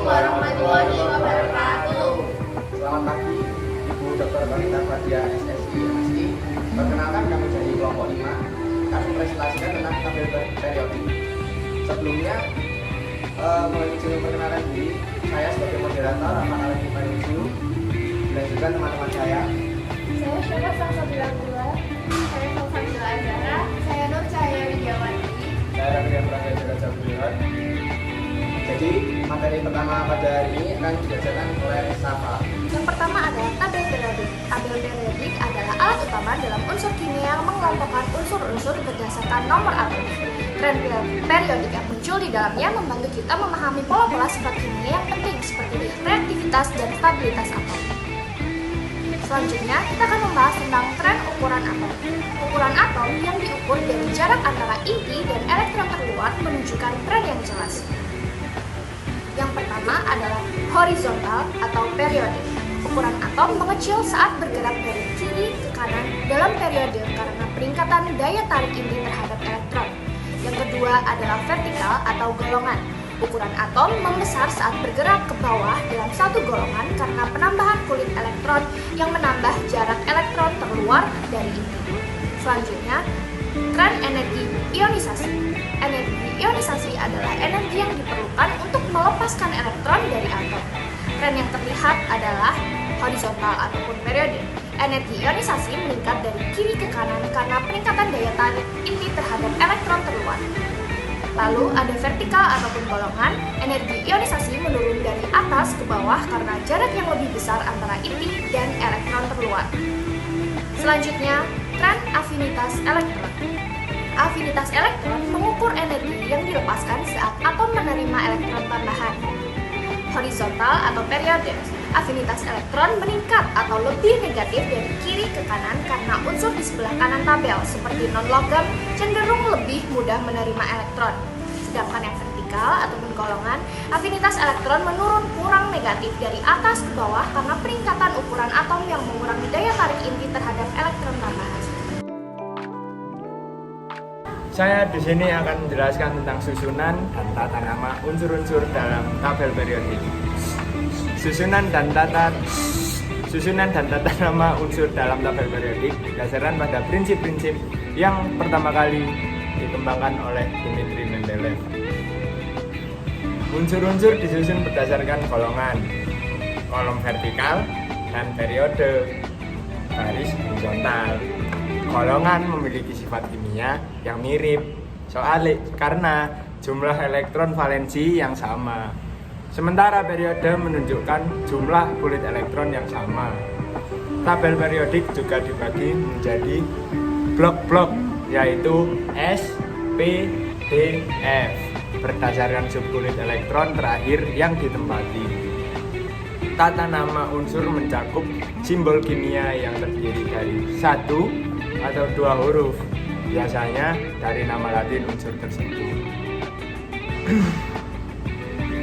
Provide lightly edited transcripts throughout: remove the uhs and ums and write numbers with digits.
warahmatullahi wabarakatuh. Selamat pagi, Ibu Dr. Konita Fadia SSI MSI. Perkenalkan kami dari kelompok 5. Kami presentasikan tentang tabel periodik. Sebelumnya, izin perkenalan diri. Saya sebagai moderator akan alih menuju dilanjutkan teman-teman saya. Saya Syafa Salsabila Abdullah. Saya Salsabila Azhara. Saya Nur Cahaya Widiawati. Saya Rakyat Prasetya Jabulihot. Jadi, materi pertama pada hari ini akan dibacakan oleh Safa. Yang pertama adalah tabel periodik. Tabel periodik adalah alat utama dalam unsur kimia yang mengelompokkan unsur-unsur berdasarkan nomor atom. Tren periodik yang muncul di dalamnya membantu kita memahami pola-pola sifat kimia yang penting seperti reaktivitas dan stabilitas atom. Selanjutnya, kita akan membahas tentang tren ukuran atom. Ukuran atom yang diukur dari jarak antara inti dan elektron terluar menunjukkan tren yang jelas. Yang pertama adalah horizontal atau periodik. Ukuran atom mengecil saat bergerak dari kiri ke kanan dalam periode karena peningkatan daya tarik inti terhadap elektron. Yang kedua adalah vertikal atau golongan. Ukuran atom membesar saat bergerak ke bawah dalam satu golongan karena penambahan kulit elektron yang menambah jarak elektron terluar dari inti. Selanjutnya, tren energi ionisasi. Energi ionisasi adalah energi yang diperlukan untuk melepaskan elektron dari atom. Tren yang terlihat adalah horizontal ataupun periode. Energi ionisasi meningkat dari kiri ke kanan karena peningkatan daya tarik inti terhadap elektron terluar. Lalu ada vertikal ataupun golongan. Energi ionisasi menurun dari atas ke bawah karena jarak yang lebih besar antara inti dan elektron terluar. Selanjutnya, tren afinitas elektron. Afinitas elektron mengukur energi yang dilepaskan saat atom menerima elektron tambahan. Horizontal atau periode. Afinitas elektron meningkat atau lebih negatif dari kiri ke kanan karena unsur di sebelah kanan tabel seperti non-logam cenderung lebih mudah menerima elektron. Sedangkan yang vertikal ataupun golongan, afinitas elektron menurun kurang negatif dari atas ke bawah karena peningkatan ukuran atom yang mengurangi daya tarik inti terhadap elektron tambahan. Saya di sini akan menjelaskan tentang susunan dan tata nama unsur-unsur dalam tabel periodik. Susunan dan tata nama unsur dalam tabel periodik berdasarkan pada prinsip-prinsip yang pertama kali dikembangkan oleh Dmitri Mendeleev. Unsur-unsur disusun berdasarkan golongan, kolom vertikal dan periode garis horizontal. Golongan memiliki sifat kimia yang mirip karena jumlah elektron valensi yang sama. Sementara periode menunjukkan jumlah kulit elektron yang sama. Tabel periodik juga dibagi menjadi blok-blok yaitu S, P, D, F berdasarkan subkulit elektron terakhir yang ditempati. Tata nama unsur mencakup simbol kimia yang terdiri dari satu atau dua huruf, biasanya dari nama Latin unsur tersebut.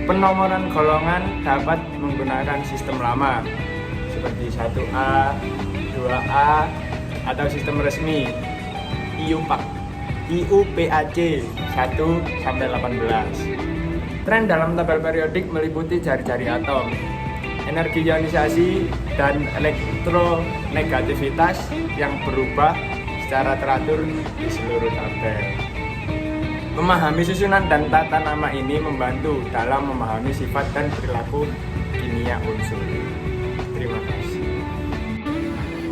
Penomoran golongan dapat menggunakan sistem lama seperti 1A, 2A atau sistem resmi IUPAC 1 sampai 18. Tren dalam tabel periodik meliputi jari-jari atom, energi ionisasi dan elektronegativitas yang berubah secara teratur di seluruh tabel. Memahami susunan dan tata nama ini membantu dalam memahami sifat dan perilaku kimia unsur. Terima kasih.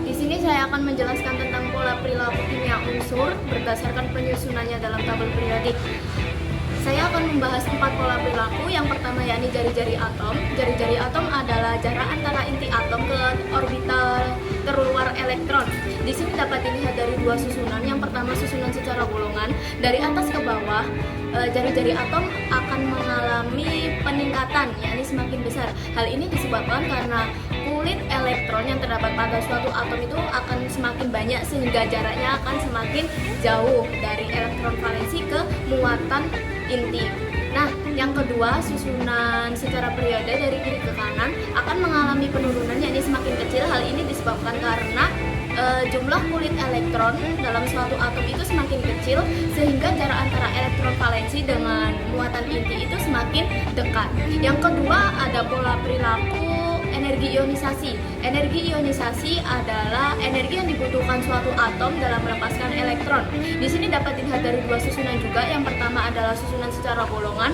Di sini saya akan menjelaskan tentang pola perilaku kimia unsur berdasarkan penyusunannya dalam tabel periodik. Saya akan membahas 4 pola perilaku. Yang pertama yakni jari-jari atom. Jari-jari atom adalah jarak antara inti atom ke orbital terluar elektron. Di sini dapat dilihat dari dua susunan. Yang pertama susunan secara golongan. Dari atas ke bawah, jari-jari atom akan mengalami peningkatan, yakni semakin besar. Hal ini disebabkan karena kulit elektron yang terdapat pada suatu atom itu akan semakin banyak sehingga jaraknya akan semakin jauh dari elektron valensi ke muatan inti. Nah, yang kedua, susunan secara periode dari kiri ke kanan akan mengalami penurunan yakni semakin kecil. Hal ini disebabkan karena jumlah kulit elektron dalam suatu atom itu semakin kecil sehingga jarak antara elektron valensi dengan muatan inti itu semakin dekat. Yang kedua ada pola perilaku energi ionisasi. Energi ionisasi adalah energi yang dibutuhkan suatu atom dalam melepaskan elektron. Di sini dapat dilihat dari dua susunan juga. Yang pertama adalah susunan secara golongan.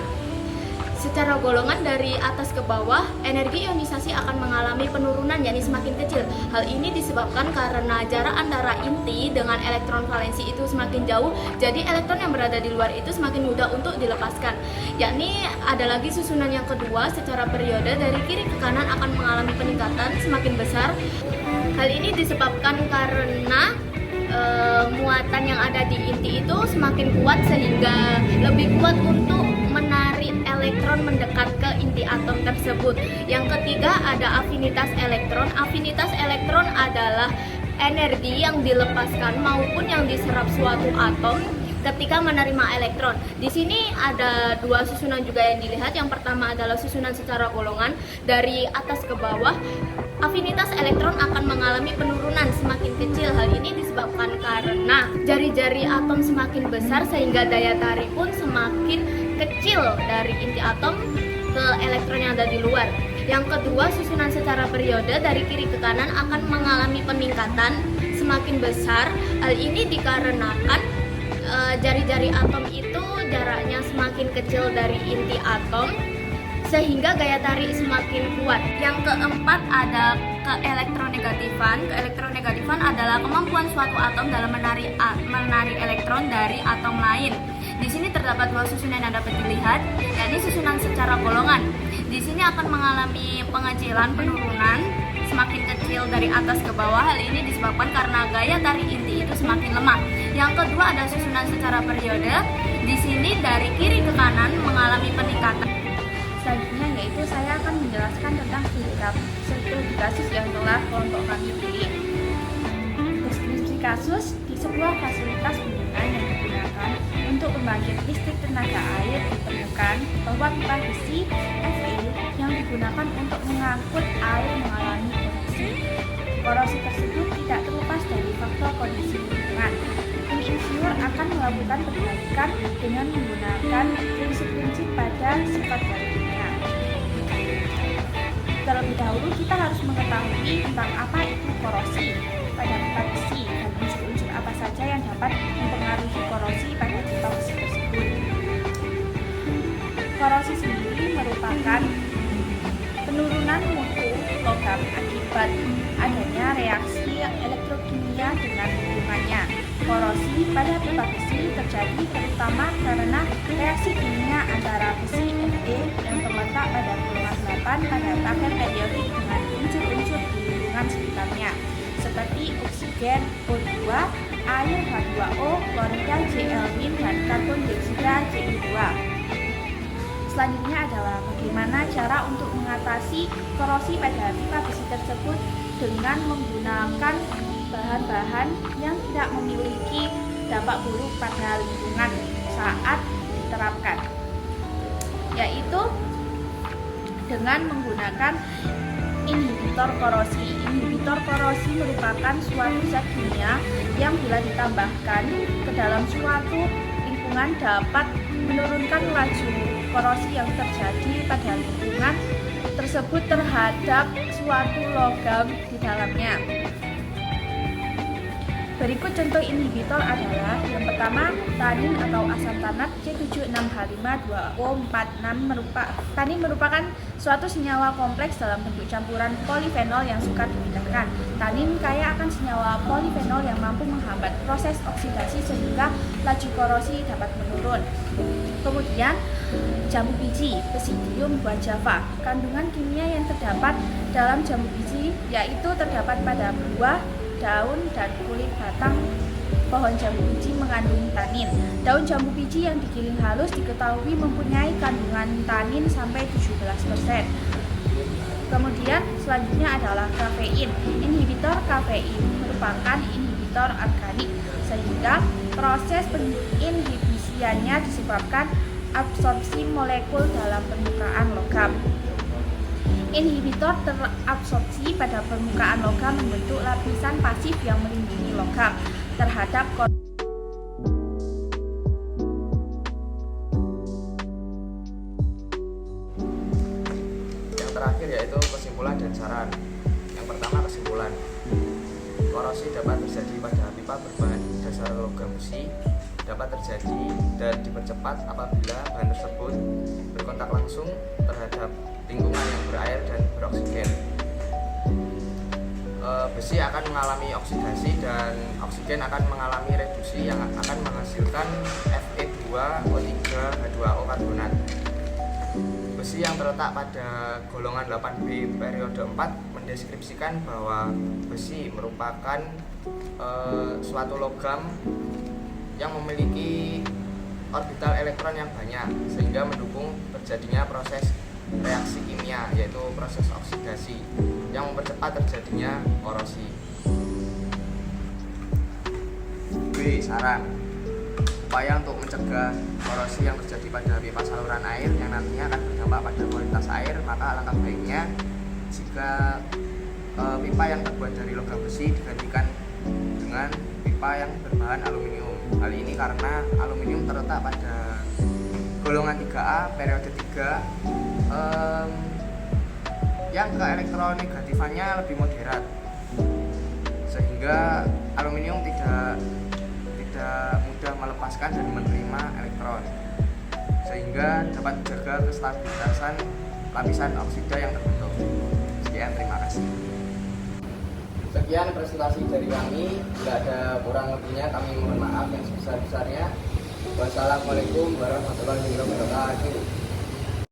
Secara golongan dari atas ke bawah, energi ionisasi akan mengalami penurunan, yakni semakin kecil. Hal ini disebabkan karena jarak antara inti dengan elektron valensi itu semakin jauh, jadi elektron yang berada di luar itu semakin mudah untuk dilepaskan. Yakni ada lagi susunan yang kedua, secara periode dari kiri ke kanan akan mengalami peningkatan semakin besar. Hal ini disebabkan karena muatan yang ada di inti itu semakin kuat sehingga lebih kuat untuk menarik elektron mendekat ke inti atom tersebut. Yang ketiga ada afinitas elektron. Afinitas elektron adalah energi yang dilepaskan maupun yang diserap suatu atom ketika menerima elektron. Di sini ada dua susunan juga yang dilihat. Yang pertama adalah susunan secara golongan dari atas ke bawah. Afinitas elektron akan mengalami penurunan semakin kecil. Hal ini disebabkan karena jari-jari atom semakin besar sehingga daya tarik pun semakin kecil dari inti atom ke elektron yang ada di luar. Yang kedua, susunan secara periode dari kiri ke kanan akan mengalami peningkatan semakin besar. Hal ini dikarenakan jari-jari atom itu jaraknya semakin kecil dari inti atom sehingga gaya tarik semakin kuat. Yang keempat ada keelektronegatifan. Keelektronegatifan adalah kemampuan suatu atom dalam menarik elektron dari atom lain. Di sini terdapat dua susunan yang dapat dilihat, yakni susunan secara golongan. Di sini akan mengalami pengecilan penurunan semakin kecil dari atas ke bawah. Hal ini disebabkan karena gaya tarik inti itu semakin lemah. Yang kedua ada susunan secara periode. Di sini dari kiri ke kanan mengalami peningkatan. Selanjutnya yaitu saya akan menjelaskan tentang studi kasus yang telah kelompok kami pilih. Studi kasus di sebuah fasilitas bendungan yang digunakan untuk pembangkit listrik tenaga air ditemukan bahwa pipa besi Fe yang digunakan untuk mengangkut air mengalami korosi. Korosi tersebut tidak terlepas dari faktor kondisi lingkungan. Tim insinyur akan melakukan perbaikan dengan menggunakan prinsip-prinsip pada sifat baliknya. Terlebih dahulu kita harus mengetahui tentang apa itu korosi pada pipa besi dan unsur-unsur apa saja yang dapat mempengaruhi korosi pada pipa besi tersebut. Korosi sendiri merupakan penurunan mutu logam akibat adanya reaksi elektrokimia dengan lingkungannya. Korosi pada pipa besi terjadi terutama karena reaksi kimia antara besi Fe yang terletak pada golongan 8 pada tabel periodik dengan unsur-unsur di lingkungan sekitarnya seperti oksigen O2, air H2O, klorida Cl- dan karbon dioksida Cu2. Selanjutnya adalah bagaimana cara untuk mengatasi korosi pada pipa besi tersebut dengan menggunakan bahan-bahan yang tidak memiliki dampak buruk pada lingkungan saat diterapkan, yaitu dengan menggunakan inhibitor korosi. Inhibitor korosi merupakan suatu zat kimia yang bila ditambahkan ke dalam suatu lingkungan dapat menurunkan laju korosi yang terjadi pada lingkungan tersebut terhadap suatu logam di dalamnya. Berikut contoh inhibitor adalah yang pertama tanin atau asam tanat C76H5 2O46. Tanin merupakan suatu senyawa kompleks dalam bentuk campuran polifenol yang sukar dipindahkan. Tanin kaya akan senyawa polifenol yang mampu menghambat proses oksidasi sehingga laju korosi dapat menurun. Kemudian jambu biji Basidium guajava. Kandungan kimia yang terdapat dalam jambu biji yaitu terdapat pada buah, daun, dan kulit batang pohon jambu biji mengandung tanin. Daun jambu biji yang digiling halus diketahui mempunyai kandungan tanin sampai 17%. Kemudian selanjutnya adalah kafein. Inhibitor kafein merupakan inhibitor organik sehingga proses penginhibisiannya disebabkan absorpsi molekul dalam permukaan logam. Inhibitor terabsorpsi pada permukaan logam membentuk lapisan pasif yang melindungi logam terhadap Yang terakhir yaitu kesimpulan dan saran. Yang pertama, kesimpulan. Korosi dapat terjadi pada pipa berbahan dasar logam besi, dapat terjadi dan dipercepat apabila bahan tersebut berkontak langsung terhadap lingkungan yang berair dan beroksigen. Besi akan mengalami oksidasi dan oksigen akan mengalami reduksi yang akan menghasilkan Fe2O3 H2O karbonat. Besi yang terletak pada golongan 8B periode 4 mendeskripsikan bahwa besi merupakan suatu logam yang memiliki orbital elektron yang banyak sehingga mendukung terjadinya proses reaksi kimia yaitu proses oksidasi yang mempercepat terjadinya korosi. B. Saran. Upaya untuk mencegah korosi yang terjadi pada pipa saluran air yang nantinya akan berdampak pada kualitas air, maka alangkah baiknya jika pipa yang terbuat dari logam besi digantikan dengan pipa yang berbahan aluminium. Hal ini karena aluminium terletak pada golongan 3A periode 3 yang keelektronegatifan lebih moderat, sehingga aluminium tidak mudah melepaskan dan menerima elektron, sehingga dapat menjaga kestabilitasan lapisan oksida yang terbentuk. Sekian, terima kasih. Sekian presentasi dari kami. Bila ada kurang lebihnya kami mohon maaf yang sebesar-besarnya. Wassalamualaikum warahmatullahi wabarakatuh.